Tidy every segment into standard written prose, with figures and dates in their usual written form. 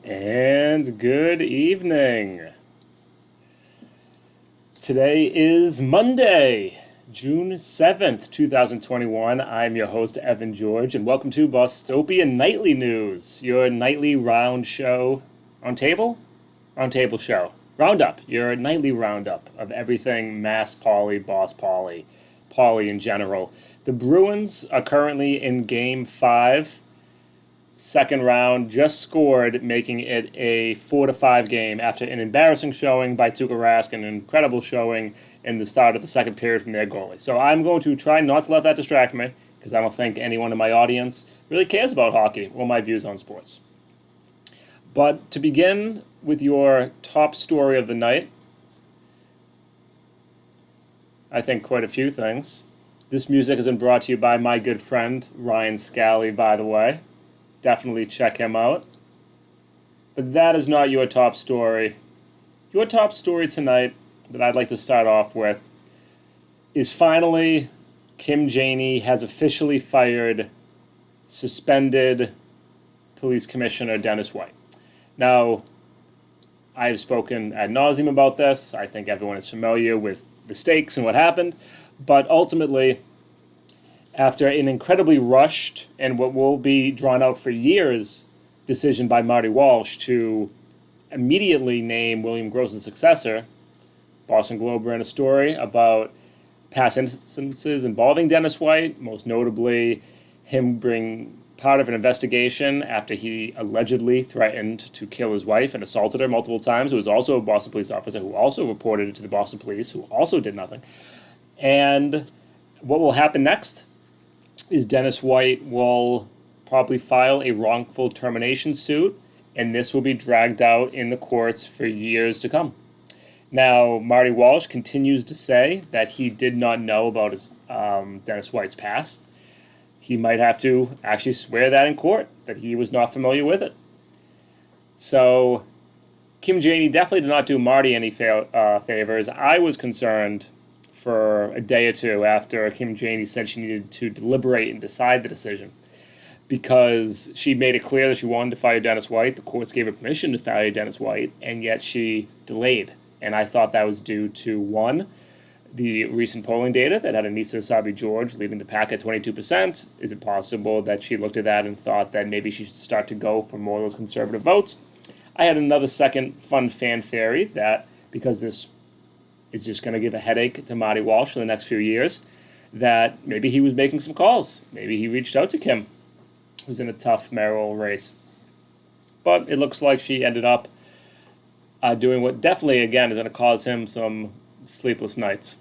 And good evening. Today is Monday, June 7th, 2021. I'm your host, Evan George, and welcome to Bostopian Nightly News, your nightly round show on table? On table show. Roundup, your nightly roundup of everything Mass Poly, Boss Poly, Poly in general. The Bruins are currently in Game 5. Second round, just scored, making it a 4-5 game after an embarrassing showing by Tuukka Rask and an incredible showing in the start of the second period from their goalie. So I'm going to try not to let that distract me, because I don't think anyone in my audience really cares about hockey or my views on sports. But to begin with your top story of the night, I think quite a few things. This music has been brought to you by my good friend, Ryan Scally, by the way. Definitely check him out. But that is not your top story. Your top story tonight that I'd like to start off with is finally Kim Janey has officially fired suspended Police Commissioner Dennis White. Now, I've spoken ad nauseum about this. I think everyone is familiar with the stakes and what happened. But ultimately, after an incredibly rushed and what will be drawn out for years decision by Marty Walsh to immediately name William Gross's successor, Boston Globe ran a story about past instances involving Dennis White, most notably him being part of an investigation after he allegedly threatened to kill his wife and assaulted her multiple times, who was also a Boston police officer, who also reported it to the Boston police, who also did nothing. And what will happen next is Dennis White will probably file a wrongful termination suit, and this will be dragged out in the courts for years to come. Now, Marty Walsh continues to say that he did not know about his Dennis White's past. He might have to actually swear that in court, that he was not familiar with it. So, Kim Janey definitely did not do Marty any favors. I was concerned for a day or two after Kim Janey said she needed to deliberate and decide the decision, because she made it clear that she wanted to fire Dennis White. The courts gave her permission to fire Dennis White, and yet she delayed. And I thought that was due to, one, the recent polling data that had Anissa Sabi-George leading the pack at 22%. Is it possible that she looked at that and thought that maybe she should start to go for more of those conservative votes? I had another second fun fan theory that because this is just going to give a headache to Marty Walsh for the next few years, that maybe he was making some calls. Maybe he reached out to Kim, who's in a tough mayoral race. But it looks like she ended up doing what definitely, again, is going to cause him some sleepless nights.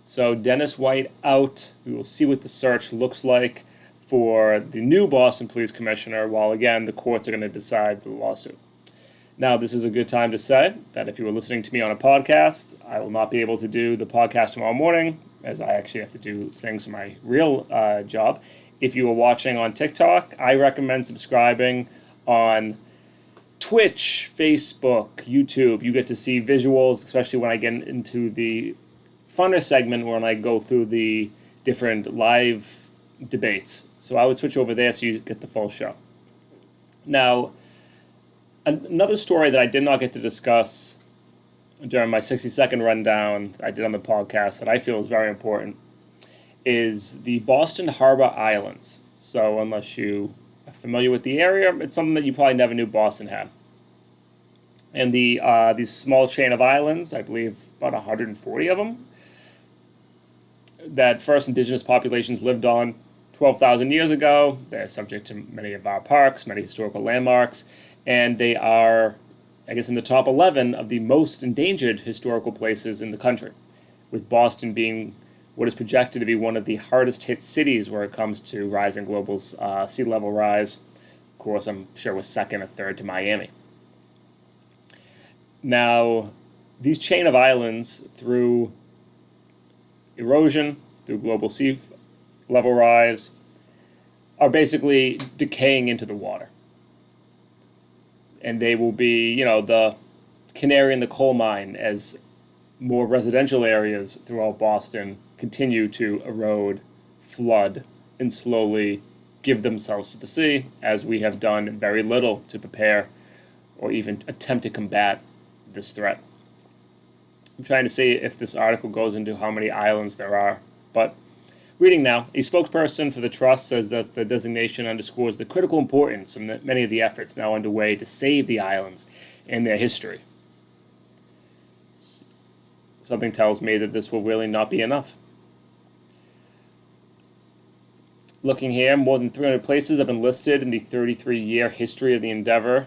So Dennis White out. We will see what the search looks like for the new Boston Police Commissioner, while, again, the courts are going to decide the lawsuit. Now, this is a good time to say that if you were listening to me on a podcast, I will not be able to do the podcast tomorrow morning, as I actually have to do things for my real job. If you are watching on TikTok, I recommend subscribing on Twitch, Facebook, YouTube. You get to see visuals, especially when I get into the funner segment when I go through the different live debates. So I would switch over there so you get the full show. Now, another story that I did not get to discuss during my 60-second rundown I did on the podcast that I feel is very important is the Boston Harbor Islands. So unless you are familiar with the area, it's something that you probably never knew Boston had. And these small chain of islands, I believe about 140 of them, that first indigenous populations lived on 12,000 years ago. They're subject to many of our parks, many historical landmarks, and they are, I guess, in the top 11 of the most endangered historical places in the country, with Boston being what is projected to be one of the hardest hit cities where it comes to rising global sea level rise. Of course, I'm sure was second or third to Miami. Now, these chain of islands, through erosion, through global sea level rise, are basically decaying into the water. And they will be, the canary in the coal mine as more residential areas throughout Boston continue to erode, flood, and slowly give themselves to the sea, as we have done very little to prepare or even attempt to combat this threat. I'm trying to see if this article goes into how many islands there are, but reading now, a spokesperson for the trust says that the designation underscores the critical importance of many of the efforts now underway to save the islands and their history. Something tells me that this will really not be enough. Looking here, more than 300 places have been listed in the 33-year history of the endeavor.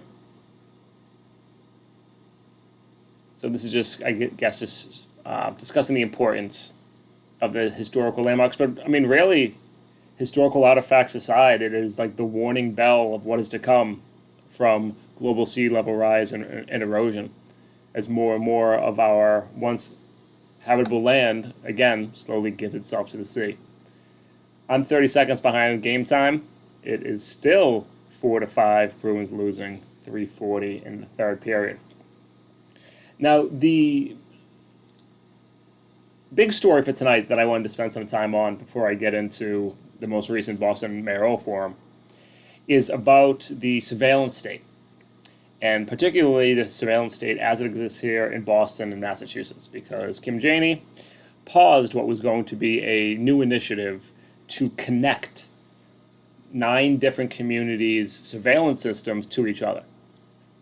So this is just, I guess, just discussing the importance of the historical landmarks. But, I mean, really, historical artifacts aside, it is like the warning bell of what is to come from global sea level rise and erosion, as more and more of our once habitable land, again, slowly gives itself to the sea. I'm 30 seconds behind game time. It is still 4-5, Bruins losing 3:40 in the third period. Now, the big story for tonight that I wanted to spend some time on before I get into the most recent Boston Mayoral Forum is about the surveillance state, and particularly the surveillance state as it exists here in Boston and Massachusetts, because Kim Janey paused what was going to be a new initiative to connect 9 different communities' surveillance systems to each other.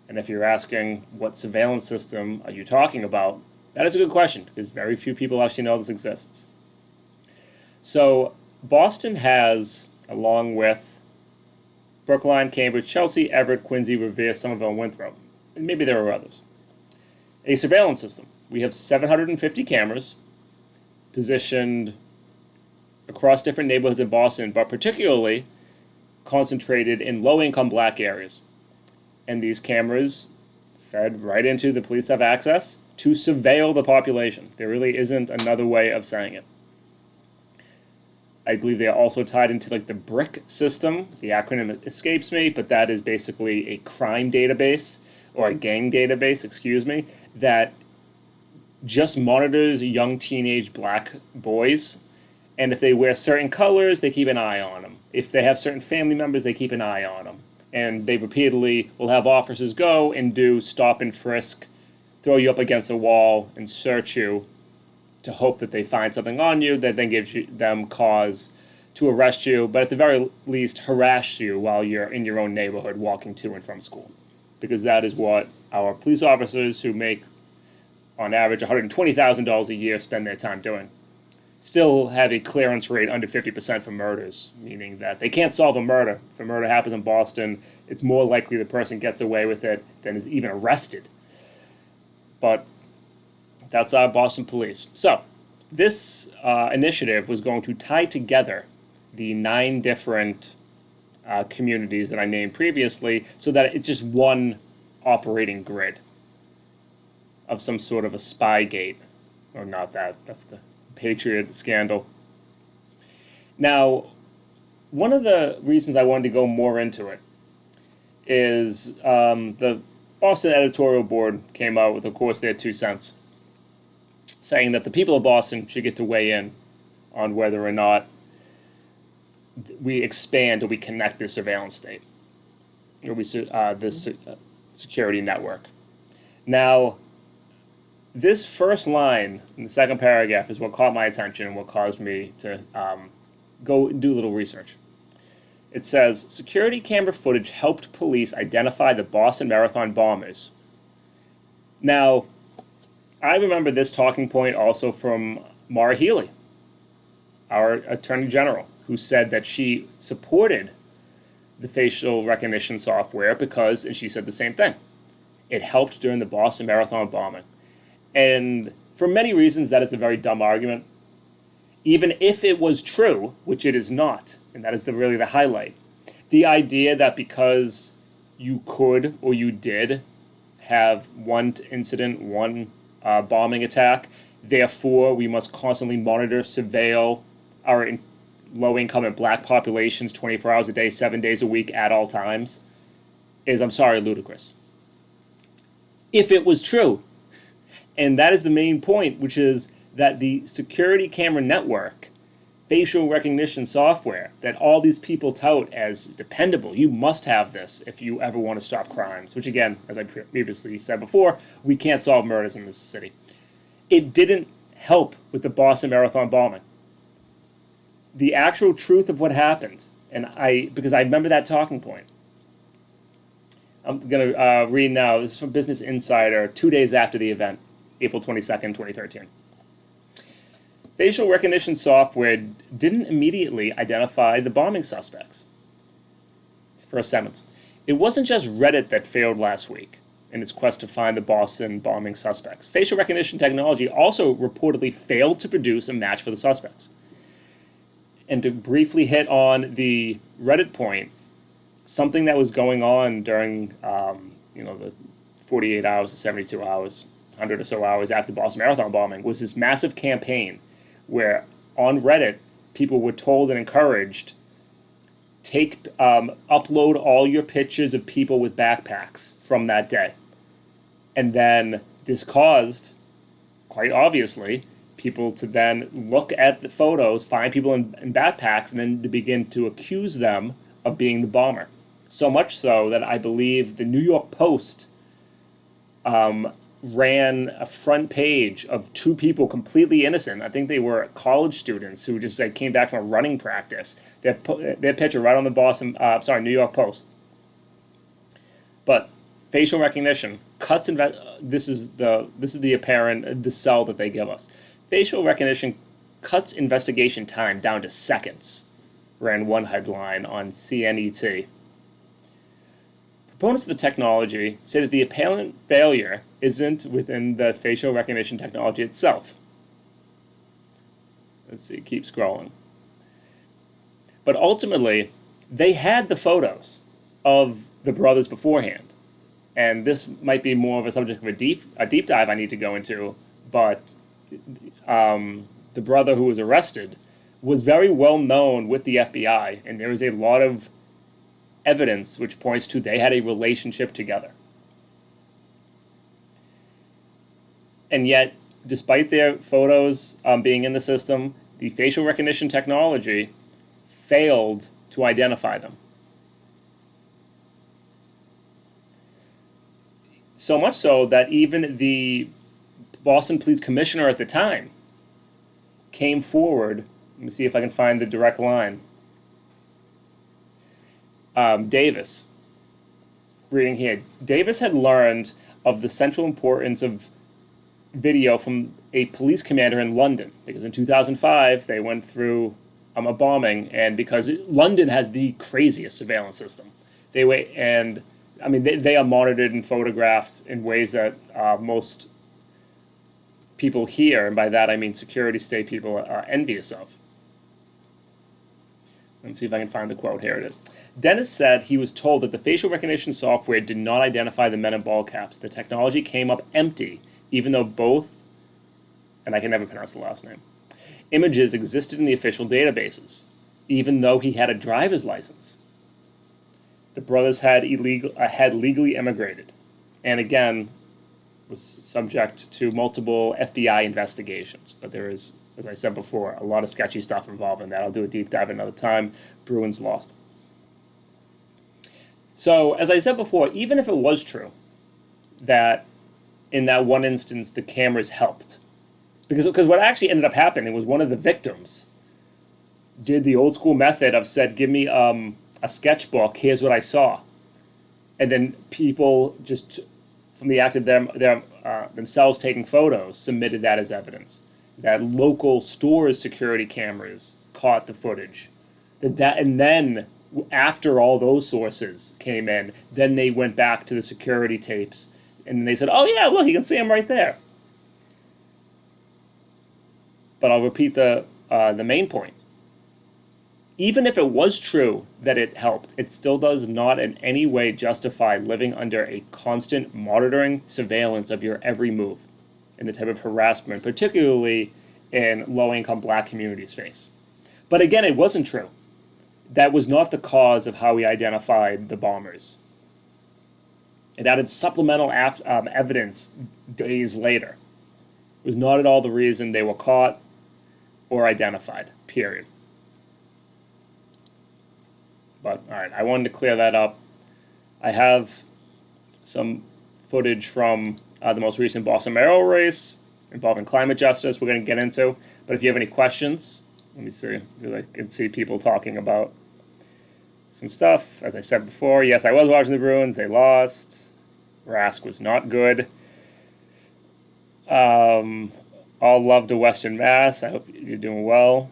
And if you're asking what surveillance system are you talking about, that is a good question, because very few people actually know this exists. So Boston has, along with Brookline, Cambridge, Chelsea, Everett, Quincy, Revere, Somerville, and Winthrop, and maybe there are others, a surveillance system. We have 750 cameras positioned across different neighborhoods in Boston, but particularly concentrated in low-income black areas. And these cameras fed right into the police have access to surveil the population. There really isn't another way of saying it. I believe they are also tied into like the BRIC system. The acronym escapes me, but that is basically a crime database, or a gang database, excuse me, that just monitors young teenage black boys. And if they wear certain colors, they keep an eye on them. If they have certain family members, they keep an eye on them. And they repeatedly will have officers go and do stop and frisk, throw you up against a wall and search you to hope that they find something on you that then gives them cause to arrest you, but at the very least harass you while you're in your own neighborhood walking to and from school. Because that is what our police officers, who make on average $120,000 a year, spend their time doing. Still have a clearance rate under 50% for murders, meaning that they can't solve a murder. If a murder happens in Boston, it's more likely the person gets away with it than is even arrested. But that's our Boston police. So this initiative was going to tie together the 9 different communities that I named previously so that it's just one operating grid of some sort of a spy gate. Or not that, that's the Patriot scandal. Now, one of the reasons I wanted to go more into it is the Boston editorial board came out with, of course, their 2 cents, saying that the people of Boston should get to weigh in on whether or not we expand or we connect this surveillance state, or this security network. Now, this first line in the second paragraph is what caught my attention and what caused me to go and do a little research. It says, security camera footage helped police identify the Boston Marathon bombers. Now, I remember this talking point also from Maura Healey, our Attorney General, who said that she supported the facial recognition software because, and she said the same thing, it helped during the Boston Marathon bombing. And for many reasons, that is a very dumb argument. Even if it was true, which it is not, and that is really the highlight, the idea that because you could or you did have one incident, one bombing attack, therefore we must constantly monitor, surveil our low-income and black populations 24 hours a day, 7 days a week at all times, is, I'm sorry, ludicrous. If it was true. And that is the main point, which is that the security camera network facial recognition software that all these people tout as dependable. You must have this if you ever want to stop crimes, which again, as I previously said before, we can't solve murders in this city. It didn't help with the Boston Marathon bombing. The actual truth of what happened, because I remember that talking point. I'm going to read now. This is from Business Insider, 2 days after the event, April 22nd, 2013. Facial recognition software didn't immediately identify the bombing suspects. First sentence. It wasn't just Reddit that failed last week in its quest to find the Boston bombing suspects. Facial recognition technology also reportedly failed to produce a match for the suspects. And to briefly hit on the Reddit point, something that was going on during the 48 hours to 72 hours, 100 or so hours after the Boston Marathon bombing was this massive campaign where on Reddit people were told and encouraged, upload all your pictures of people with backpacks from that day. And then this caused, quite obviously, people to then look at the photos, find people in backpacks, and then to begin to accuse them of being the bomber. So much so that I believe the New York Post ran a front page of two people completely innocent. I think they were college students who just came back from a running practice. Their picture right on the New York Post. But facial recognition cuts. This is the cell that they give us. Facial recognition cuts investigation time down to seconds, ran one headline on CNET. Proponents of the technology say that the apparent failure isn't within the facial recognition technology itself. Let's see, keep scrolling. But ultimately, they had the photos of the brothers beforehand. And this might be more of a subject of a deep dive I need to go into, but the brother who was arrested was very well known with the FBI, and there is a lot of evidence which points to they had a relationship together. And yet, despite their photos being in the system, the facial recognition technology failed to identify them. So much so that even the Boston Police Commissioner at the time came forward. Let me see if I can find the direct line. Davis, reading here, Davis had learned of the central importance of video from a police commander in London, because in 2005 they went through a bombing, and because London has the craziest surveillance system, they are monitored and photographed in ways that most people here, and by that I mean security state people, are envious of. Let me see if I can find the quote. Here it is. Dennis said he was told that the facial recognition software did not identify the men in ball caps. The technology came up empty, even though both, and I can never pronounce the last name, images existed in the official databases, even though he had a driver's license. The brothers had legally immigrated, and again, was subject to multiple FBI investigations. But there is, as I said before, a lot of sketchy stuff involved in that. I'll do a deep dive another time. Bruins lost. So, as I said before, even if it was true that in that one instance the cameras helped, because what actually ended up happening was one of the victims did the old school method of said, give me a sketchbook, here's what I saw. And then people just, from the act of themselves taking photos, submitted that as evidence. That local stores' security cameras caught the footage. And then, after all those sources came in, then they went back to the security tapes, and they said, oh yeah, look, you can see them right there. But I'll repeat the main point. Even if it was true that it helped, it still does not in any way justify living under a constant monitoring surveillance of your every move and the type of harassment, particularly in low-income black communities, face. But again, it wasn't true. That was not the cause of how we identified the bombers. It added supplemental evidence days later. It was not at all the reason they were caught or identified, period. But all right, I wanted to clear that up. I have some footage from the most recent Boston mayoral race involving climate justice we're going to get into. But if you have any questions, let me see. I can see people talking about some stuff. As I said before, yes, I was watching the Bruins. They lost. Rask was not good. All love to Western Mass. I hope you're doing well.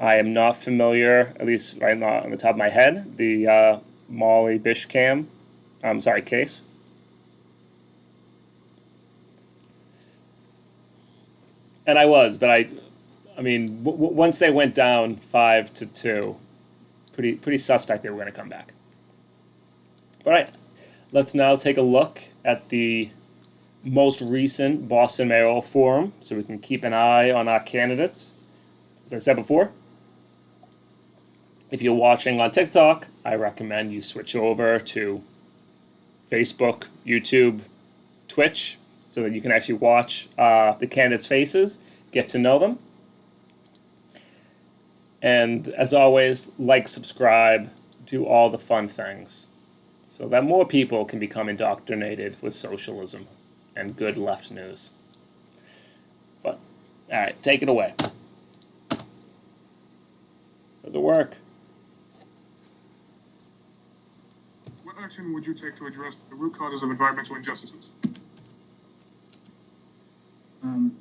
I am not familiar, at least right now on the top of my head, the Molly Bishcam, case. And I was, but I mean, once they went down 5-2, pretty suspect they were going to come back. All right, let's now take a look at the most recent Boston mayoral forum, so we can keep an eye on our candidates. As I said before, if you're watching on TikTok, I recommend you switch over to Facebook, YouTube, Twitch, so that you can actually watch the candidates' faces, get to know them. And as always, like, subscribe, do all the fun things, so that more people can become indoctrinated with socialism and good left news. But, all right, take it away. Does it work? What action would you take to address the root causes of environmental injustices? And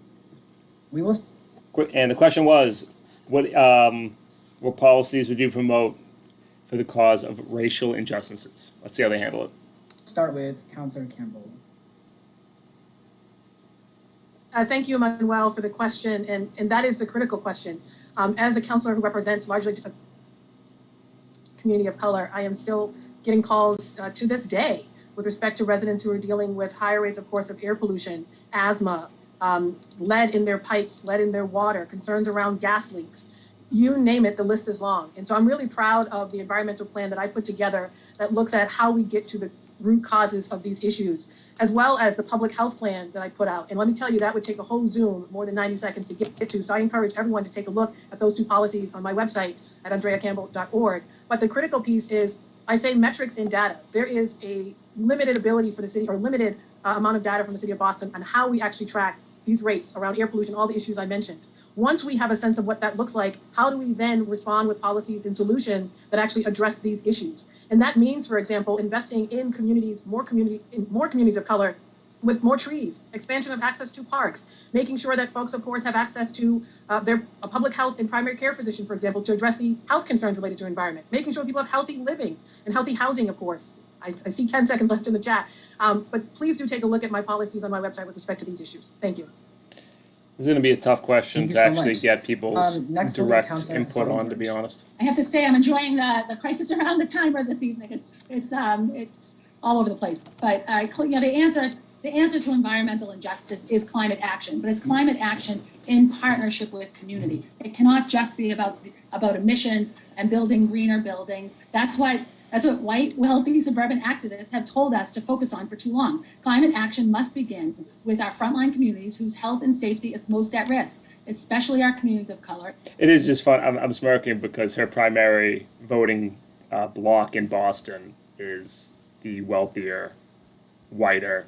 the question was, what policies would you promote for the cause of racial injustices? Let's see how they handle it. Start with Councillor Campbell. Thank you, Manuel, for the question, and that is the critical question. As a councillor who represents largely a community of color, I am still getting calls to this day with respect to residents who are dealing with higher rates, of course, of air pollution, asthma, lead in their pipes, lead in their water, concerns around gas leaks. You name it, the list is long. And so I'm really proud of the environmental plan that I put together that looks at how we get to the root causes of these issues, as well as the public health plan that I put out. And let me tell you, that would take a whole Zoom, more than 90 seconds to get to. So I encourage everyone to take a look at those two policies on my website at andreacampbell.org. But the critical piece is, I say metrics and data. There is a limited ability for the city, or limited amount of data from the city of Boston on how we actually track these rates around air pollution, all the issues I mentioned. Once we have a sense of what that looks like, how do we then respond with policies and solutions that actually address these issues? And that means, for example, investing in communities, more communities of color with more trees, expansion of access to parks, making sure that folks, of course, have access to their public health and primary care physician, for example, to address the health concerns related to environment, making sure people have healthy living and healthy housing, of course. I see 10 seconds left in the chat, but please do take a look at my policies on my website with respect to these issues. Thank you. This is going to be a tough question to actually get people's direct input on, to be honest. I have to say I'm enjoying the crisis around the timer this evening. It's all over the place. But the answer to environmental injustice is climate action, but it's climate action in partnership with community. It cannot just be about emissions and building greener buildings. That's what white, wealthy suburban activists have told us to focus on for too long. Climate action must begin with our frontline communities whose health and safety is most at risk, especially our communities of color. It is just fun. I'm smirking because her primary voting bloc in Boston is the wealthier, whiter,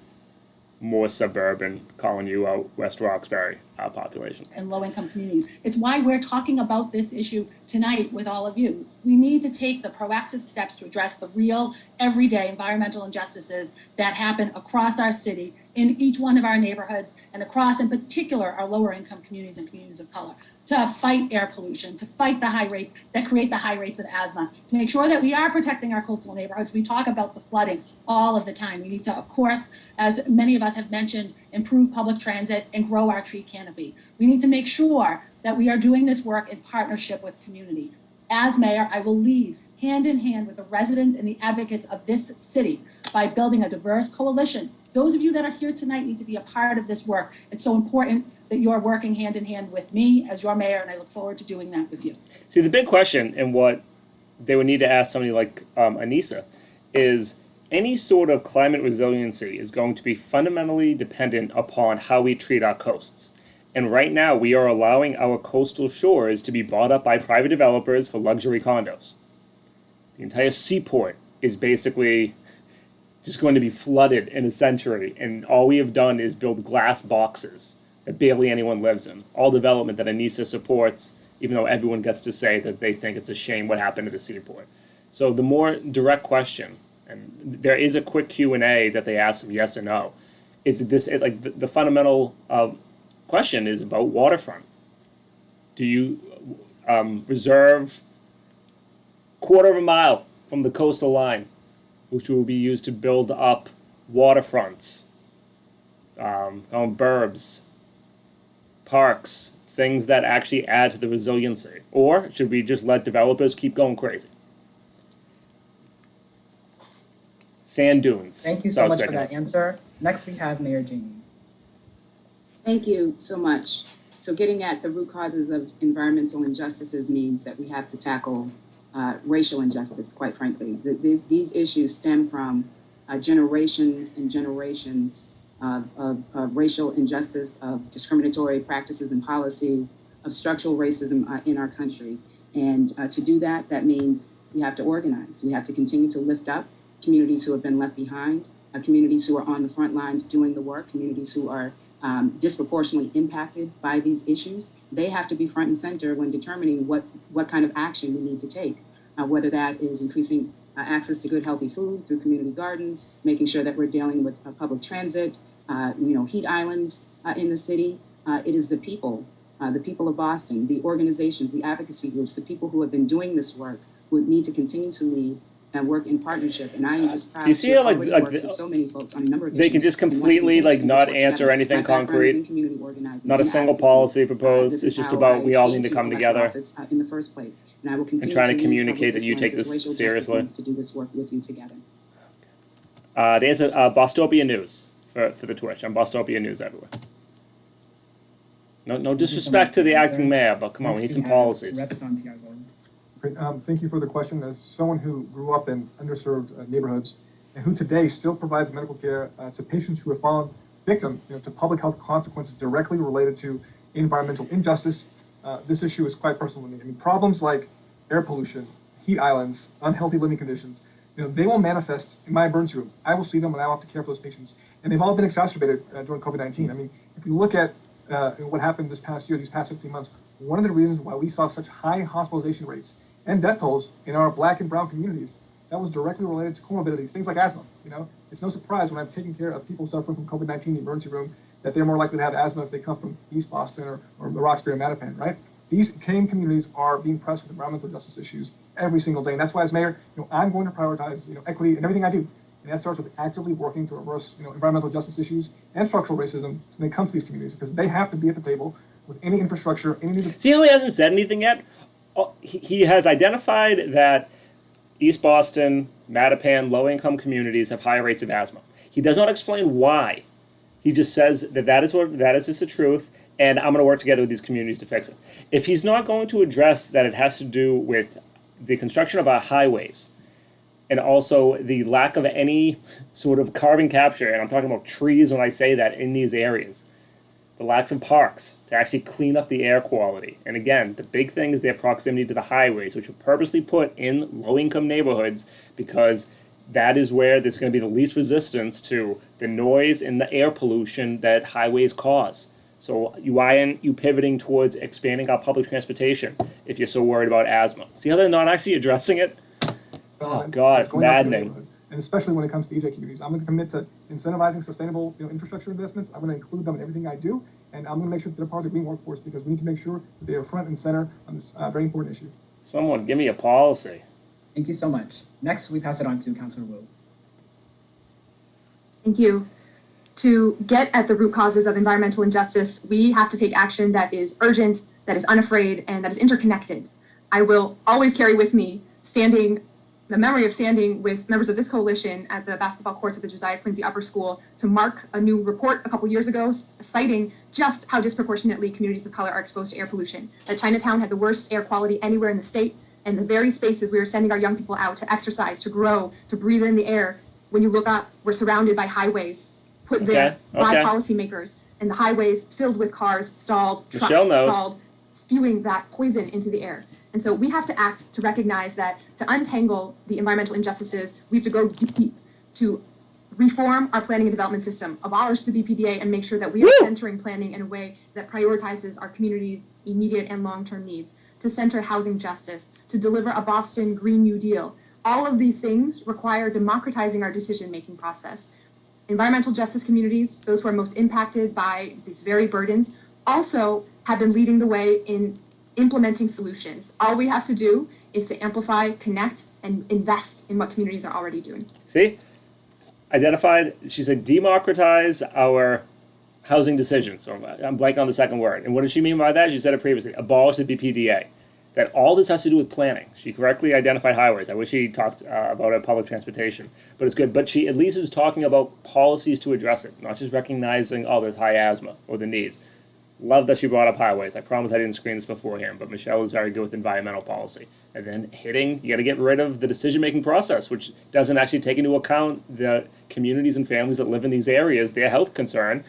more suburban, calling you out, West Roxbury population. And low-income communities. It's why we're talking about this issue tonight with all of you. We need to take the proactive steps to address the real, everyday environmental injustices that happen across our city, in each one of our neighborhoods, and across, in particular, our lower-income communities and communities of color, to fight air pollution, to fight the high rates that create the high rates of asthma, to make sure that we are protecting our coastal neighborhoods. We talk about the flooding all of the time. We need to, of course, as many of us have mentioned, improve public transit and grow our tree canopy. We need to make sure that we are doing this work in partnership with community. As mayor, I will lead hand in hand with the residents and the advocates of this city by building a diverse coalition. Those of you that are here tonight need to be a part of this work. It's so important that you're working hand in hand with me as your mayor, and I look forward to doing that with you. See, the big question, and what they would need to ask somebody like Anissa, is any sort of climate resiliency is going to be fundamentally dependent upon how we treat our coasts. And right now, we are allowing our coastal shores to be bought up by private developers for luxury condos. The entire seaport is basically just going to be flooded in a century, and all we have done is build glass boxes that barely anyone lives in. All development that Anissa supports, even though everyone gets to say that they think it's a shame what happened to the seaport. So the more direct question, and there is a quick Q&A that they ask them yes or no, is this like the fundamental question is about waterfront. Do you reserve quarter of a mile from the coastal line, which will be used to build up waterfronts, burbs, parks, things that actually add to the resiliency? Or should we just let developers keep going crazy? Sand dunes. Thank you so much for that answer. Next, we have Mayor Jamie. Thank you so much. So getting at the root causes of environmental injustices means that we have to tackle racial injustice, quite frankly. These issues stem from generations and generations of racial injustice, of discriminatory practices and policies, of structural racism in our country. And to do that, that means we have to organize. We have to continue to lift up communities who have been left behind, communities who are on the front lines doing the work, communities who are disproportionately impacted by these issues. They have to be front and center when determining what kind of action we need to take, whether that is increasing access to good, healthy food through community gardens, making sure that we're dealing with public transit, heat islands in the city. It is the people of Boston, the organizations, the advocacy groups, the people who have been doing this work who need to continue to lead and work in partnership. And I am just proud to have already worked with so many folks on a number of issues. They can just completely not answer anything concrete, not a single policy proposed. It's just about we all need to come together in the first place. And I will continue and trying to communicate that you take this seriously. To do this work with you together. There's a Bostopia News for the Twitch. I'm Bostopia News everywhere. No disrespect to the acting mayor, but come on, we need some policies. Rep. Santiago. Great. Thank you for the question. As someone who grew up in underserved neighborhoods and who today still provides medical care to patients who have fallen victim to public health consequences directly related to environmental injustice, this issue is quite personal to me. I mean, problems like air pollution, heat islands, unhealthy living conditions, they will manifest in my emergency room. I will see them and I will have to care for those patients. And they've all been exacerbated during COVID-19. I mean, if you look at what happened this past year, these past 15 months, one of the reasons why we saw such high hospitalization rates and death tolls in our Black and brown communities, that was directly related to comorbidities, things like asthma. It's no surprise when I'm taking care of people suffering from COVID-19 in the emergency room that they're more likely to have asthma if they come from East Boston or the Roxbury or Mattapan, right? These same communities are being pressed with environmental justice issues every single day. And that's why as mayor, I'm going to prioritize, equity in everything I do. And that starts with actively working to reverse, environmental justice issues and structural racism when it comes to these communities, because they have to be at the table with any infrastructure, any. See how he hasn't said anything yet? He has identified that East Boston, Mattapan, low-income communities have higher rates of asthma. He does not explain why. He just says that is just the truth, and I'm going to work together with these communities to fix it. If he's not going to address that it has to do with the construction of our highways and also the lack of any sort of carbon capture, and I'm talking about trees when I say that, in these areas, the lack of parks to actually clean up the air quality. And again, the big thing is their proximity to the highways, which were purposely put in low-income neighborhoods because that is where there's going to be the least resistance to the noise and the air pollution that highways cause. So why aren't you pivoting towards expanding our public transportation if you're so worried about asthma? See how they're not actually addressing it? Oh, God, it's maddening. And especially when it comes to EJ communities, I'm going to commit to incentivizing sustainable infrastructure investments. I'm going to include them in everything I do. And I'm going to make sure that they're part of the green workforce because we need to make sure that they are front and center on this very important issue. Someone give me a policy. Thank you so much. Next, we pass it on to Councilor Wu. Thank you. To get at the root causes of environmental injustice, we have to take action that is urgent, that is unafraid, and that is interconnected. I will always carry with me the memory of standing with members of this coalition at the basketball courts of the Josiah Quincy Upper School to mark a new report a couple years ago citing just how disproportionately communities of color are exposed to air pollution. That Chinatown had the worst air quality anywhere in the state, and the very spaces we are sending our young people out to exercise, to grow, to breathe in the air, when you look up, we're surrounded by highways put there by policymakers and the highways filled with cars, stalled, trucks Michelle knows. stalled, spewing that poison into the air. And so we have to act to recognize that to untangle the environmental injustices, we have to go deep to reform our planning and development system, abolish the BPDA, and make sure that we are centering planning in a way that prioritizes our community's immediate and long-term needs, to center housing justice, to deliver a Boston Green New Deal. All of these things require democratizing our decision-making process. Environmental justice communities, those who are most impacted by these very burdens, also have been leading the way in implementing solutions. All we have to do is to amplify, connect, and invest in what communities are already doing. See? Identified, she said, democratize our housing decisions. So I'm blanking on the second word. And what does she mean by that? She said it previously, abolish the BPDA. That all this has to do with planning. She correctly identified highways. I wish she talked about public transportation, but it's good. But she at least is talking about policies to address it, not just recognizing, oh, there's high asthma or the needs. Love that she brought up highways. I promise I didn't screen this beforehand, but Michelle is very good with environmental policy. And then you got to get rid of the decision-making process, which doesn't actually take into account the communities and families that live in these areas, their health concern.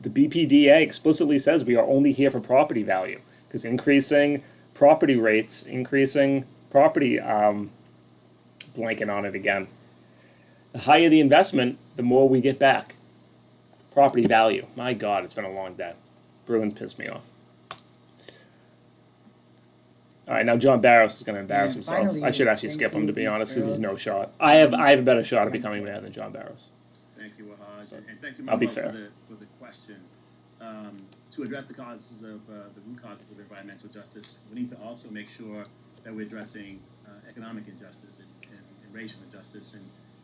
The BPDA explicitly says we are only here for property value, because increasing property rates, increasing property, blanking on it again. The higher the investment, the more we get back. Property value. My God, it's been a long day. Bruins pissed me off. All right, now John Barros is going to embarrass And himself. finally, I should actually thank skip him, to be you, honest, because he's no Barros. shot. I have a better shot of becoming mayor than John Barros. Thank you, Wahaj, and thank you, I'll be Manuel, fair. for the question. To address the causes of the root causes of environmental justice, we need to also make sure that we're addressing economic injustice and racial injustice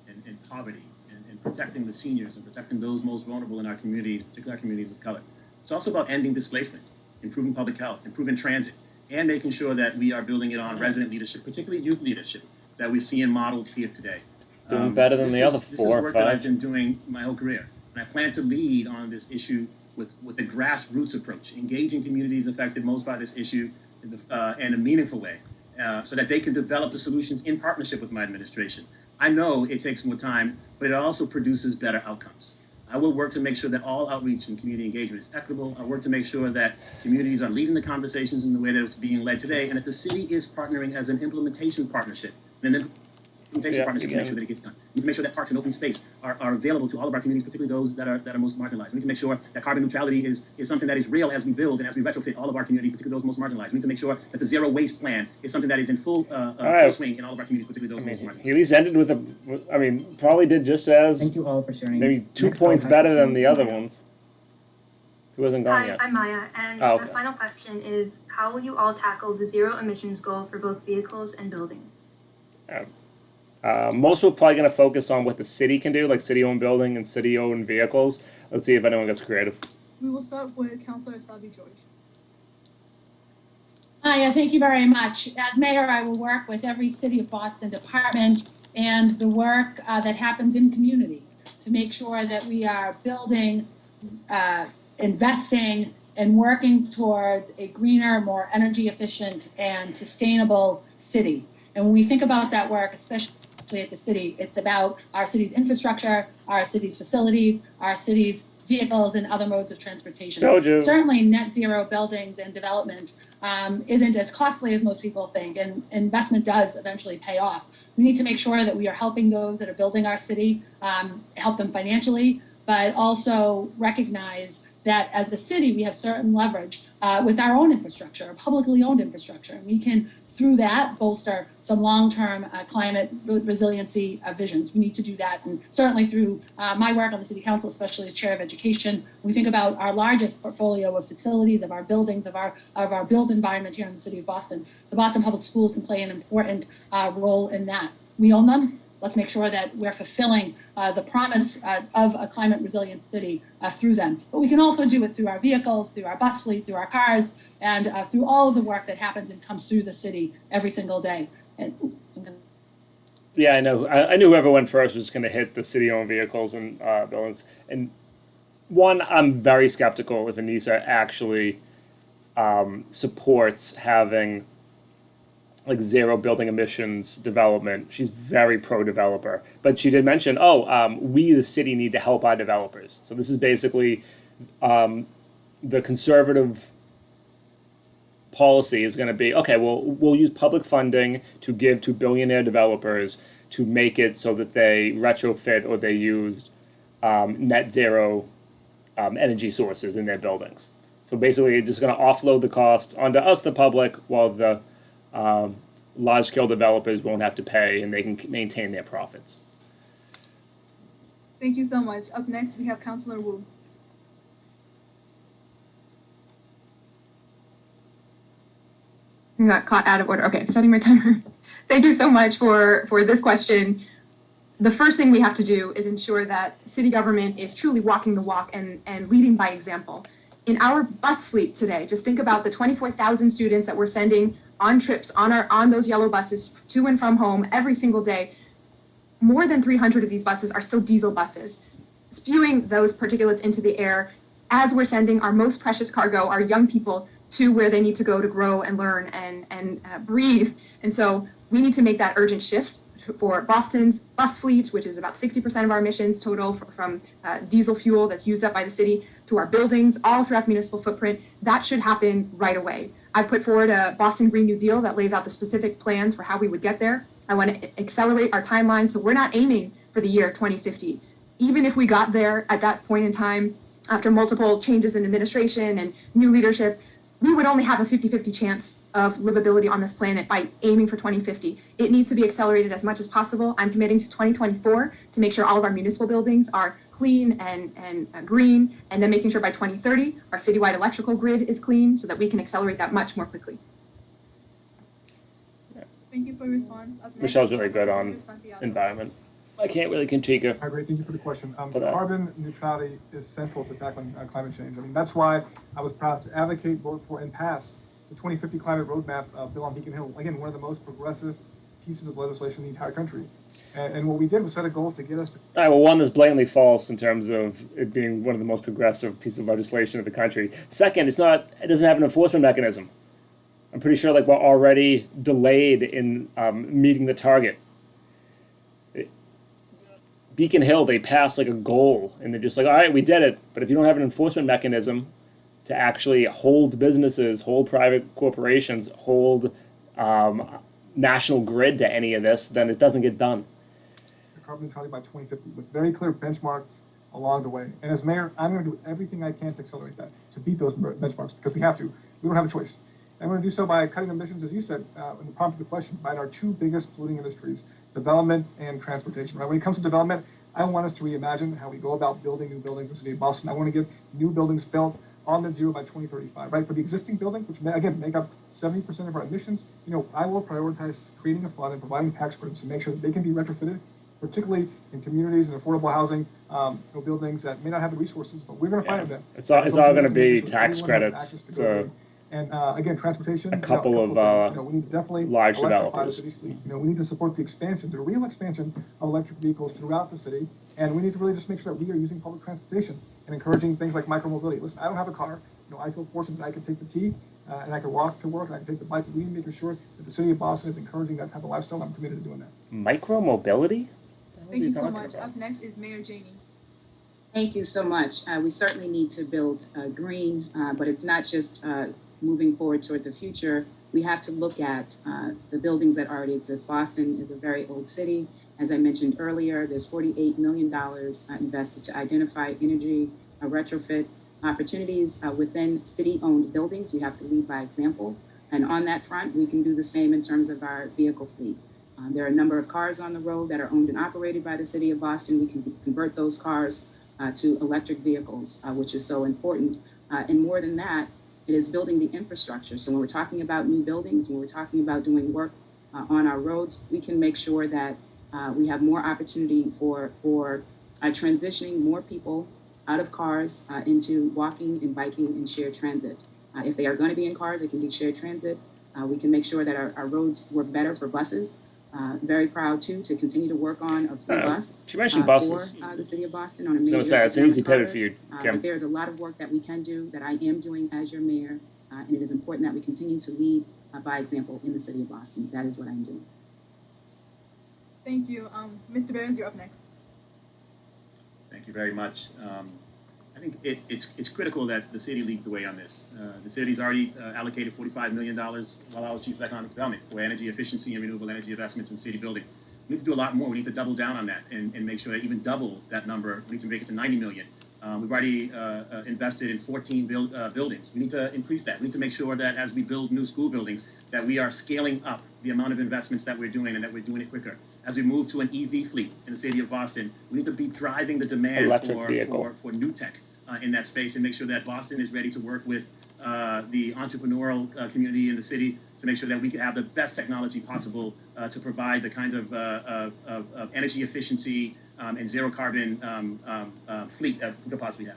and poverty and protecting the seniors and protecting those most vulnerable in our community, particularly our communities of color. It's also about ending displacement, improving public health, improving transit, and making sure that we are building it on resident leadership, particularly youth leadership, that we're seeing modeled here today. Doing better than the other This is 4 or work that I've 5. been doing my whole career. And I plan to lead on this issue with a grassroots approach, engaging communities affected most by this issue in a meaningful way, so that they can develop the solutions in partnership with my administration. I know it takes more time, but it also produces better outcomes. I will work to make sure that all outreach and community engagement is equitable. I work to make sure that communities are leading the conversations in the way that it's being led today, and that the city is partnering as an implementation partnership. And then partnership to make sure that it gets done. We need to make sure that parks and open space are available to all of our communities, particularly those that are most marginalized. We need to make sure that carbon neutrality is something that is real as we build and as we retrofit all of our communities, particularly those most marginalized. We need to make sure that the zero waste plan is something that is in full swing in all of our communities, particularly those most marginalized. He at least ended with probably did just as Thank you all for sharing. maybe 2 Next points up, better than the other Maya. ones. Who hasn't gone Hi, yet? I'm Maya, and Oh, okay. the final question is, how will you all tackle the zero emissions goal for both vehicles and buildings? Most are probably going to focus on what the city can do, like city-owned building and city-owned vehicles. Let's see if anyone gets creative. We will start with Councilor Sabi George. Hi, thank you very much. As mayor, I will work with every City of Boston department and the work that happens in community to make sure that we are building, investing, and working towards a greener, more energy efficient and sustainable city. And when we think about that work, especially at the city, it's about our city's infrastructure, our city's facilities, our city's vehicles and other modes of transportation. Told you. Certainly net zero buildings and development isn't as costly as most people think, and investment does eventually pay off. We need to make sure that we are helping those that are building our city, help them financially, but also recognize that as the city, we have certain leverage with our own infrastructure, publicly owned infrastructure, and we can, through that, bolster some long-term climate resiliency visions. We need to do that, and certainly through my work on the City Council, especially as Chair of Education, we think about our largest portfolio of facilities, of our buildings, of our built environment here in the City of Boston. The Boston Public Schools can play an important role in that. We own them. Let's make sure that we're fulfilling the promise of a climate resilient city through them. But we can also do it through our vehicles, through our bus fleet, through our cars, and through all of the work that happens and comes through the city every single day. Yeah, I know. I knew whoever went first was going to hit the city-owned vehicles and buildings. And one, I'm very skeptical if Anissa actually supports having like zero building emissions development. She's very pro-developer. But she did mention, we, the city, need to help our developers. So this is basically the conservative policy is going to be, okay, well, we'll use public funding to give to billionaire developers to make it so that they retrofit or they use net zero energy sources in their buildings. So basically, it's just going to offload the cost onto us, the public, while the large-scale developers won't have to pay and they can maintain their profits. Thank you so much. Up next, we have Councilor Wu. I got caught out of order. Okay, setting my timer. Thank you so much for this question. The first thing we have to do is ensure that city government is truly walking the walk and leading by example. In our bus fleet today, just think about the 24,000 students that we're sending on trips on those yellow buses to and from home every single day. More than 300 of these buses are still diesel buses, spewing those particulates into the air as we're sending our most precious cargo, our young people, to where they need to go to grow and learn and breathe. And so we need to make that urgent shift for Boston's bus fleet, which is about 60% of our emissions total from diesel fuel that's used up by the city, to our buildings all throughout the municipal footprint. That should happen right away. I put forward a Boston Green New Deal that lays out the specific plans for how we would get there. I want to accelerate our timeline, so we're not aiming for the year 2050. Even if we got there at that point in time, after multiple changes in administration and new leadership, we would only have a 50-50 chance of livability on this planet by aiming for 2050. It needs to be accelerated as much as possible. I'm committing to 2024 to make sure all of our municipal buildings are clean and green, and then making sure by 2030 our citywide electrical grid is clean so that we can accelerate that much more quickly. Thank you for your response. Up next, Michelle's really good on environment. I can't really critique her. Hi, great. Thank you for the question. Carbon neutrality is central to tackling climate change. I mean, that's why I was proud to advocate, vote for, and pass the 2050 climate roadmap bill on Beacon Hill. Again, one of the most progressive pieces of legislation in the entire country. And what we did was set a goal to get us to. All right, well, one, that's blatantly false in terms of it being one of the most progressive pieces of legislation in the country. Second, it doesn't have an enforcement mechanism. I'm pretty sure we're already delayed in meeting the target. Beacon Hill, they passed a goal, and they're just all right, we did it. But if you don't have an enforcement mechanism to actually hold businesses, hold private corporations, hold national grid to any of this, then it doesn't get done. Carbon neutrality by 2050 with very clear benchmarks along the way. And as mayor, I'm going to do everything I can to accelerate that, to beat those benchmarks, because we have to. We don't have a choice. I'm going to do so by cutting emissions, as you said, in the prompt of the question, by our two biggest polluting industries, development and transportation. Right? When it comes to development, I want us to reimagine how we go about building new buildings in the city of Boston. I want to get new buildings built on net zero by 2035. Right? For the existing buildings, which again make up 70% of our emissions, I will prioritize creating a fund and providing tax credits to make sure that they can be retrofitted, particularly in communities and affordable housing buildings that may not have the resources, but we're going to find them. It's all going to be tax credits. And again, transportation. A couple of we need to definitely large electrify the developers. city's fleet. We need to support the expansion, the real expansion of electric vehicles throughout the city, and we need to really just make sure that we are using public transportation and encouraging things like micromobility. Listen, I don't have a car. I feel fortunate that I can take the T and I can walk to work and I can take the bike. We need to make sure that the city of Boston is encouraging that type of lifestyle. I'm committed to doing that. Micromobility? Thank you so much. Up next is Mayor Janey. Thank you so much. We certainly need to build green, but it's not just moving forward toward the future. We have to look at the buildings that already exist. Boston is a very old city. As I mentioned earlier, there's $48 million invested to identify energy retrofit opportunities within city-owned buildings. We have to lead by example. And on that front, we can do the same in terms of our vehicle fleet. There are a number of cars on the road that are owned and operated by the city of Boston. We can convert those cars to electric vehicles, which is so important. And more than that, it is building the infrastructure. So when we're talking about new buildings, when we're talking about doing work on our roads, we can make sure that we have more opportunity for transitioning more people out of cars into walking and biking and shared transit. If they are going to be in cars, it can be shared transit. We can make sure that our roads work better for buses. Very proud, too, to continue to work on a free bus she mentioned buses. for the city of Boston on a major. So it's an easy pivot for you, Kim. But there's a lot of work that we can do, that I am doing as your mayor, and it is important that we continue to lead by example in the city of Boston. That is what I'm doing. Thank you. Mr. Behrens, you're up next. Thank you very much. I think it's critical that the city leads the way on this. The city's already allocated $45 million while I was chief of economic development for energy efficiency and renewable energy investments in city building. We need to do a lot more. We need to double down on that and make sure that even double that number. We need to make it to 90 million. We've already invested in 14 buildings. We need to increase that. We need to make sure that as we build new school buildings, that we are scaling up the amount of investments that we're doing and that we're doing it quicker. As we move to an EV fleet in the city of Boston, we need to be driving the demand for new tech in that space and make sure that Boston is ready to work with the entrepreneurial community in the city to make sure that we can have the best technology possible to provide the kind of energy efficiency and zero carbon fleet that we could possibly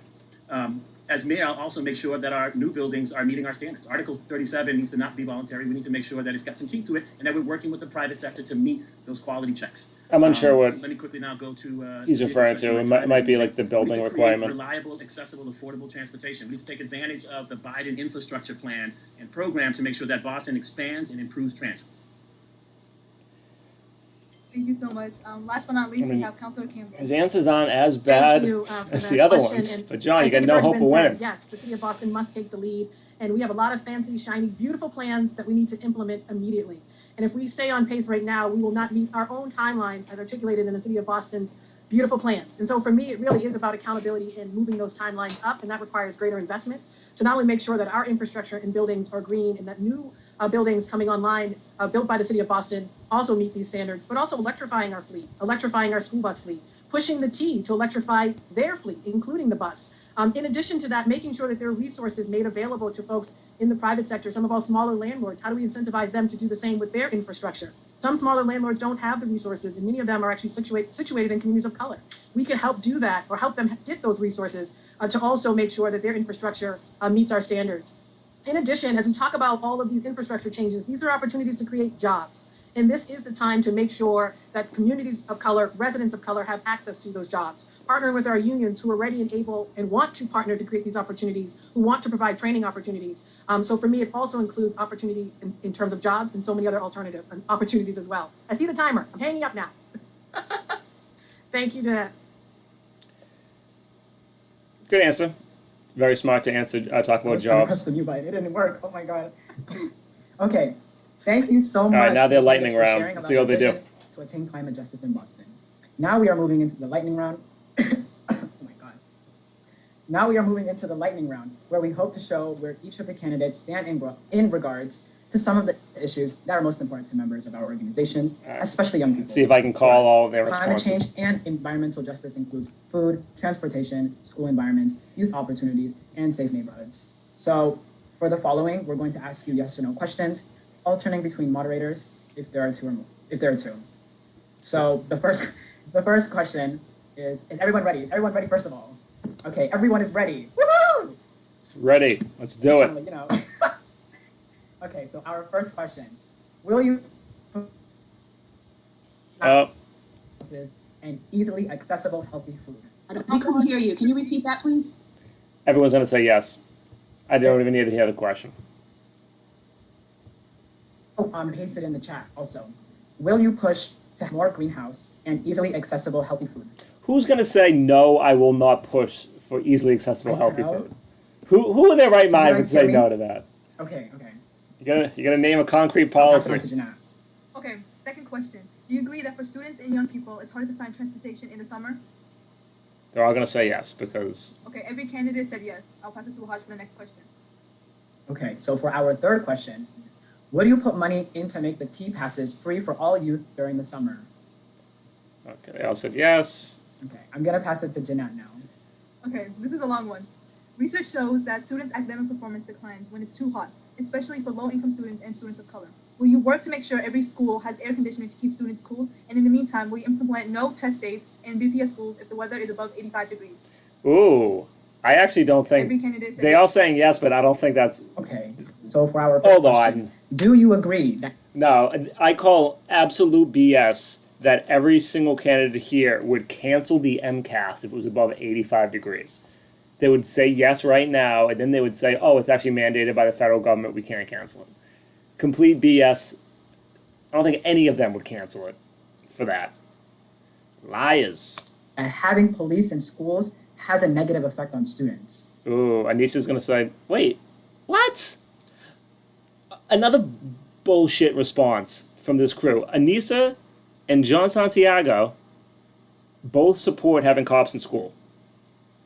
have. As mayor, I'll also make sure that our new buildings are meeting our standards. Article 37 needs to not be voluntary. We need to make sure that it's got some teeth to it and that we're working with the private sector to meet those quality checks. I'm unsure what let me quickly now go to he's referring to. It might be like the building requirement. Reliable, accessible, affordable transportation. We need to take advantage of the Biden infrastructure plan and program to make sure that Boston expands and improves transit. Thank you so much. Last but not least, we have Councilor Campbell. His answers aren't as bad as the other ones. But John, you got no hope of winning. Yes, the city of Boston must take the lead. And we have a lot of fancy, shiny, beautiful plans that we need to implement immediately. And if we stay on pace right now, we will not meet our own timelines as articulated in the city of Boston's beautiful plans. And so for me, it really is about accountability and moving those timelines up. And that requires greater investment to not only make sure that our infrastructure and buildings are green and that new buildings coming online, built by the city of Boston, also meet these standards, but also electrifying our fleet, electrifying our school bus fleet, pushing the T to electrify their fleet, including the bus. In addition to that, making sure that there are resources made available to folks in the private sector, some of our smaller landlords. How do we incentivize them to do the same with their infrastructure? Some smaller landlords don't have the resources, and many of them are actually situated in communities of color. We could help do that or help them get those resources to also make sure that their infrastructure meets our standards. In addition, as we talk about all of these infrastructure changes, these are opportunities to create jobs. And this is the time to make sure that communities of color, residents of color, have access to those jobs. Partnering with our unions who are ready and able and want to partner to create these opportunities, who want to provide training opportunities. So for me, it also includes opportunity in terms of jobs and so many other alternative opportunities as well. I see the timer. I'm hanging up now. Thank you, Jeanette. Good answer. Very smart to answer, talk about jobs. Press the mute button. It didn't work. Oh my God. Okay. Thank you so much. All right, now they're lightning round. Let's see what they do. To attain climate justice in Boston. Now we are moving into the lightning round. Oh my God. Now we are moving into the lightning round, where we hope to show where each of the candidates stand in regards to some of the issues that are most important to members of our organizations, especially young people. Let's see if I can call all their responses. Climate change and environmental justice includes food, transportation, school environments, youth opportunities, and safe neighborhoods. So for the following, we're going to ask you yes or no questions, alternating between moderators if there are two. So the first question is everyone ready? Is everyone ready, first of all? Okay, everyone is ready. Woohoo! Ready. Let's do it. You know. Okay, so our first question. Will you and easily accessible healthy food? I couldn't hear you. Can you repeat that, please? Everyone's going to say yes. I don't even need to hear the question. Paste it in the chat also. Will you push to more greenhouse and easily accessible healthy food? Who's going to say no, I will not push for easily accessible healthy food? Who in their right mind would say no to that? Okay. You gotta name a concrete policy. Okay, second question. Do you agree that for students and young people, it's harder to find transportation in the summer? They're all gonna say yes because... Okay, every candidate said yes. I'll pass it to Wahaj for the next question. Okay, so for our third question, will you put money in to make the T-passes free for all youth during the summer? Okay, they all said yes. Okay, I'm gonna pass it to Jeanette now. Okay, this is a long one. Research shows that students' academic performance declines when it's too hot, especially for low-income students and students of color. Will you work to make sure every school has air conditioning to keep students cool? And in the meantime, will you implement no test dates in BPS schools if the weather is above 85 degrees? Ooh, I actually don't think... Every candidate said they all saying yes, but I don't think that's... Okay, so for our first question, do you agree that... No, I call absolute BS that every single candidate here would cancel the MCAS if it was above 85 degrees. They would say yes right now, and then they would say, oh, it's actually mandated by the federal government, we can't cancel it. Complete BS. I don't think any of them would cancel it for that. Liars. And having police in schools has a negative effect on students? Ooh, Anissa's gonna say, wait, what? Another bullshit response from this crew. Anissa and John Santiago both support having cops in school.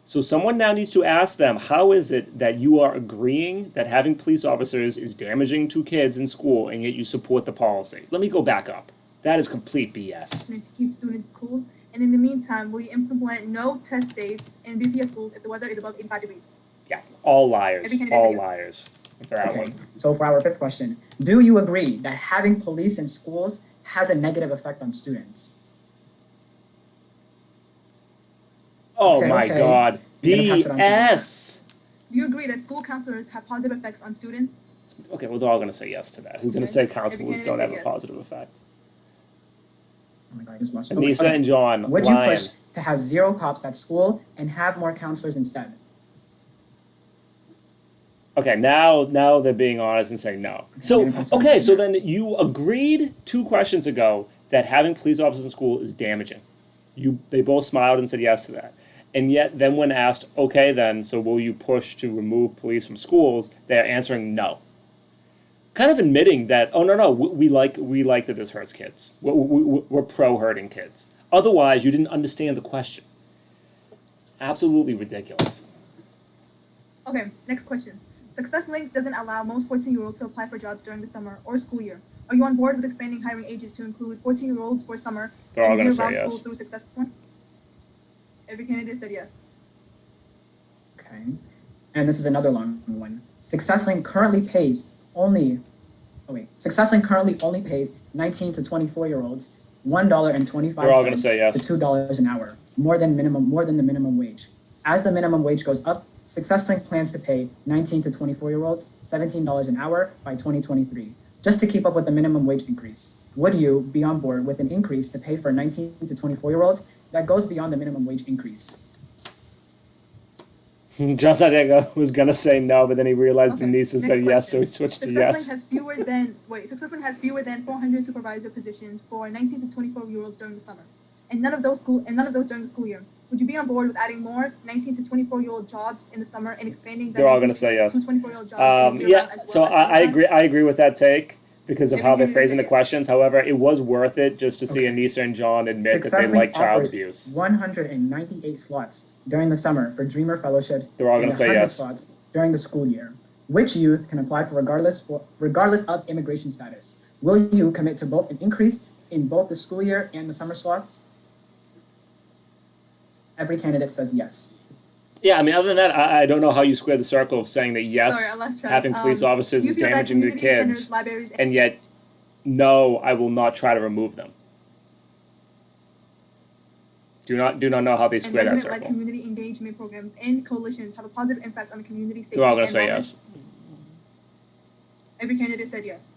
So someone now needs to ask them, how is it that you are agreeing that having police officers is damaging to kids in school and yet you support the policy? Let me go back up. That is complete BS. To keep students cool. And in the meantime, will you implement no test dates in BPS schools if the weather is above 85 degrees? Yeah, all liars. Every candidate All said yes. liars. For that Okay, one. so for our fifth question, do you agree that having police in schools has a negative effect on students? Oh Okay, my okay. God. I'm gonna pass it on to you. BS. Do you agree that school counselors have positive effects on students? Okay, well, they're all going to say yes to that. Who's going to Okay. say counselors Every don't have candidate a said yes. positive effect? Oh my God, I just lost it. Anissa Okay. and John, Would you Lion. push to have 0 cops at school and have more counselors instead? Okay, now they're being honest and saying no. So, I'm gonna pass it on okay, to so you. then you agreed 2 questions ago that having police officers in school is damaging. They both smiled and said yes to that. And yet then when asked, okay then, so will you push to remove police from schools, they're answering no. Kind of admitting that, oh no, we like that this hurts kids. We're pro hurting kids. Otherwise, you didn't understand the question. Absolutely ridiculous. Okay, next question. Success Link doesn't allow most 14-year-olds to apply for jobs during the summer or school year. Are you on board with expanding hiring ages to include 14-year-olds for summer They're all and gonna say year-round yes. school through Success Link? Every candidate said yes. Okay. And this is another long one. SuccessLink currently only pays 19 to 24-year-olds $1.25 They're all gonna say yes. to $2 an hour, more than the minimum wage. As the minimum wage goes up, SuccessLink plans to pay 19 to 24-year-olds $17 an hour by 2023, just to keep up with the minimum wage increase. Would you be on board with an increase to pay for 19 to 24-year-olds that goes beyond the minimum wage increase? John Santiago was going to say no, but then he realized Okay, Anissa next said yes, so he question. switched to SuccessLink yes. has fewer than 400 supervisor positions for 19 to 24-year-olds during the summer, and none of those during the school year. Would you be on board with adding more 19 to 24-year-old jobs in the summer and expanding the They're all going to say yes. to 24-year-old jobs year Yeah, round as well so as I summertime? agree with that take because of Every how they're candidate phrasing said the yes. questions. However, it was worth it just to see Okay. Anissa and John admit that they SuccessLink like child offers abuse. 198 slots during the summer for Dreamer Fellowships. They're all and gonna say 100 yes. slots during the school year. Which youth can apply for regardless of immigration status? Will you commit to both an increase in both the school year and the summer slots? Every candidate says yes. Yeah, I mean, other than that, I don't know how you square the circle of saying that yes, Sorry, I lost track. having police officers Do you is feel that damaging to community centers, kids, libraries, and yet no, I will not try to remove them. Do not know how they and square that resident-led circle. community engagement programs and coalitions have a positive impact on the community safety They're all going and to say wellness? yes. Every candidate said yes.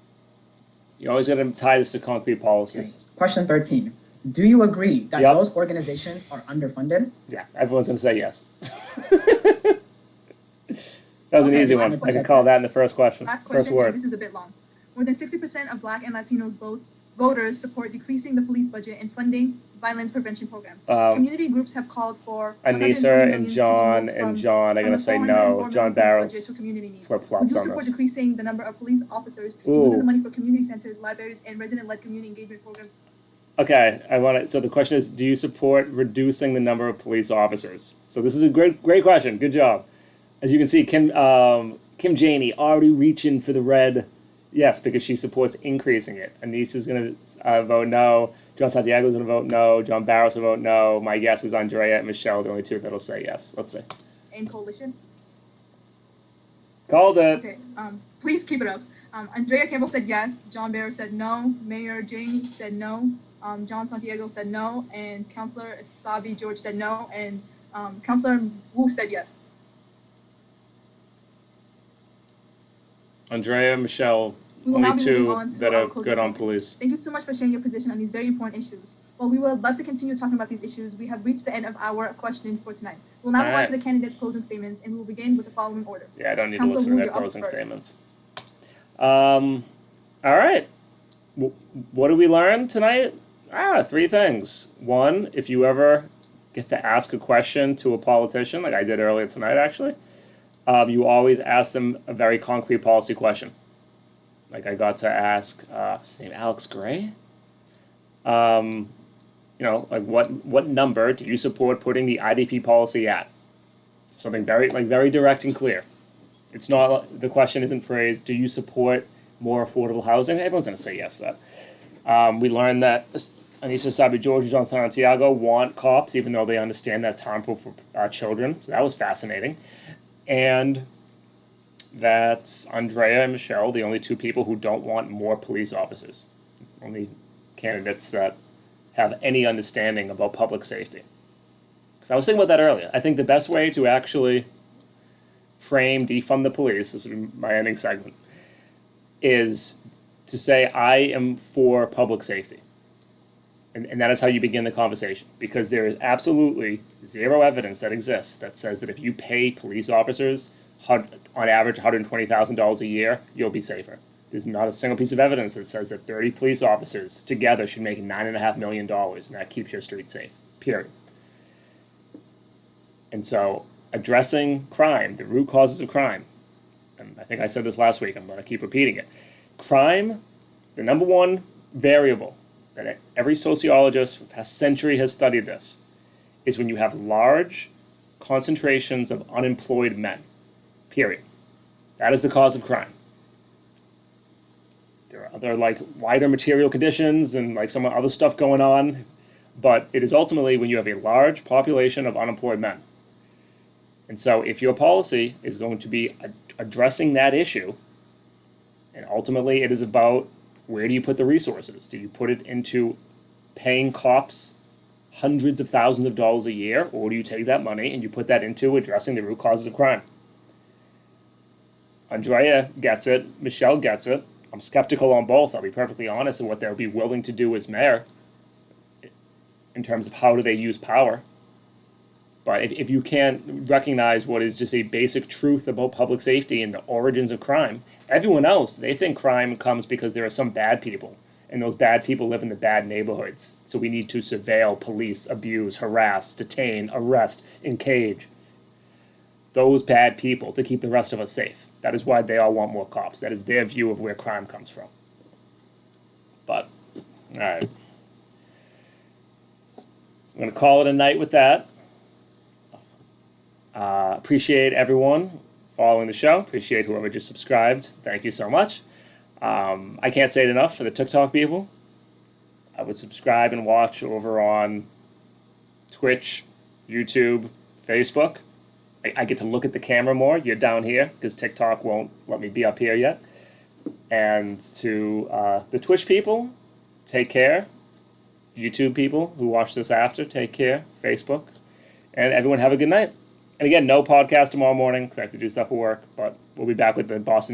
You always got to tie this to concrete Okay. policies. Question 13. Do you agree that Yep. those organizations are underfunded? Yeah, everyone's going to say yes. That was an Okay, easy last one. I question. can call that in the first question. Last First question, and word. this is a bit long. More than 60% of Black and Latinos voters support decreasing the police budget and funding violence prevention programs. Community groups have called for Anissa and John are going to say no. John Barrows flip-flops Would you on support this. decreasing the number of police officers and Ooh. using the money for community centers, libraries, and resident-led community engagement programs? Okay, so the question is, do you support reducing the number of police officers? So this is a great question. Good job. As you can see, Kim Janey already reaching for the red yes because she supports increasing it. Anissa's going to vote no. John Santiago's going to vote no. John Barrows will vote no. My guess is Andrea and Michelle, the only two that'll say yes. Let's see. And coalition? Called it. Okay, please keep it up. Andrea Campbell said yes. John Barrow said no. Mayor Jamie said no. John Santiago said no. And Councilor Sabi George said no. And Councilor Wu said yes. Andrea and Michelle, We will now only be moving two on to that our are closing good on statements. police. Thank you so much for sharing your position on these very important issues. While we would love to continue talking about these issues, we have reached the end of our questions for tonight. We'll now move on to the candidates' closing statements, and we will begin with the following order. Yeah, I don't need Councilor to listen Wu, to their you're up closing first. statements. All right. What did we learn tonight? 3 things. 1, if you ever get to ask a question to a politician, like I did earlier tonight, actually, you always ask them a very concrete policy question. Like I got to ask, his name Alex Gray. Like what number do you support putting the IDP policy at? Something very direct and clear. It's not, the question isn't phrased, do you support more affordable housing? Everyone's going to say yes to that. We learned that Anissa Sabi George and John Santiago want cops, even though they understand that's harmful for children. So that was fascinating. And that's Andrea and Michelle, the only two people who don't want more police officers. Only candidates that have any understanding about public safety. Because I was thinking about that earlier. I think the best way to actually frame defund the police, this is my ending segment, is to say I am for public safety. And that is how you begin the conversation. Because there is absolutely zero evidence that exists that says that if you pay police officers on average $120,000 a year, you'll be safer. There's not a single piece of evidence that says that 30 police officers together should make $9.5 million, and that keeps your street safe, period. And so addressing crime, the root causes of crime, and I think I said this last week, I'm going to keep repeating it. Crime, the number one variable that every sociologist for the past century has studied this, is when you have large concentrations of unemployed men, period. That is the cause of crime. There are other wider material conditions and some other stuff going on, but it is ultimately when you have a large population of unemployed men. And so if your policy is going to be addressing that issue, and ultimately it is about where do you put the resources? Do you put it into paying cops hundreds of thousands of dollars a year, or do you take that money and you put that into addressing the root causes of crime? Andrea gets it. Michelle gets it. I'm skeptical on both, I'll be perfectly honest, in what they'll be willing to do as mayor in terms of how do they use power. But if you can't recognize what is just a basic truth about public safety and the origins of crime, everyone else, they think crime comes because there are some bad people, and those bad people live in the bad neighborhoods. So we need to surveil, police, abuse, harass, detain, arrest, and cage those bad people to keep the rest of us safe. That is why they all want more cops. That is their view of where crime comes from. But, all right. I'm going to call it a night with that. Appreciate everyone following the show. Appreciate whoever just subscribed. Thank you so much. I can't say it enough for the TikTok people. I would subscribe and watch over on Twitch, YouTube, Facebook. I get to look at the camera more. You're down here because TikTok won't let me be up here yet. And to the Twitch people, take care. YouTube people who watch this after, take care. Facebook. And everyone have a good night. And again, no podcast tomorrow morning because I have to do stuff for work. But we'll be back with the Boston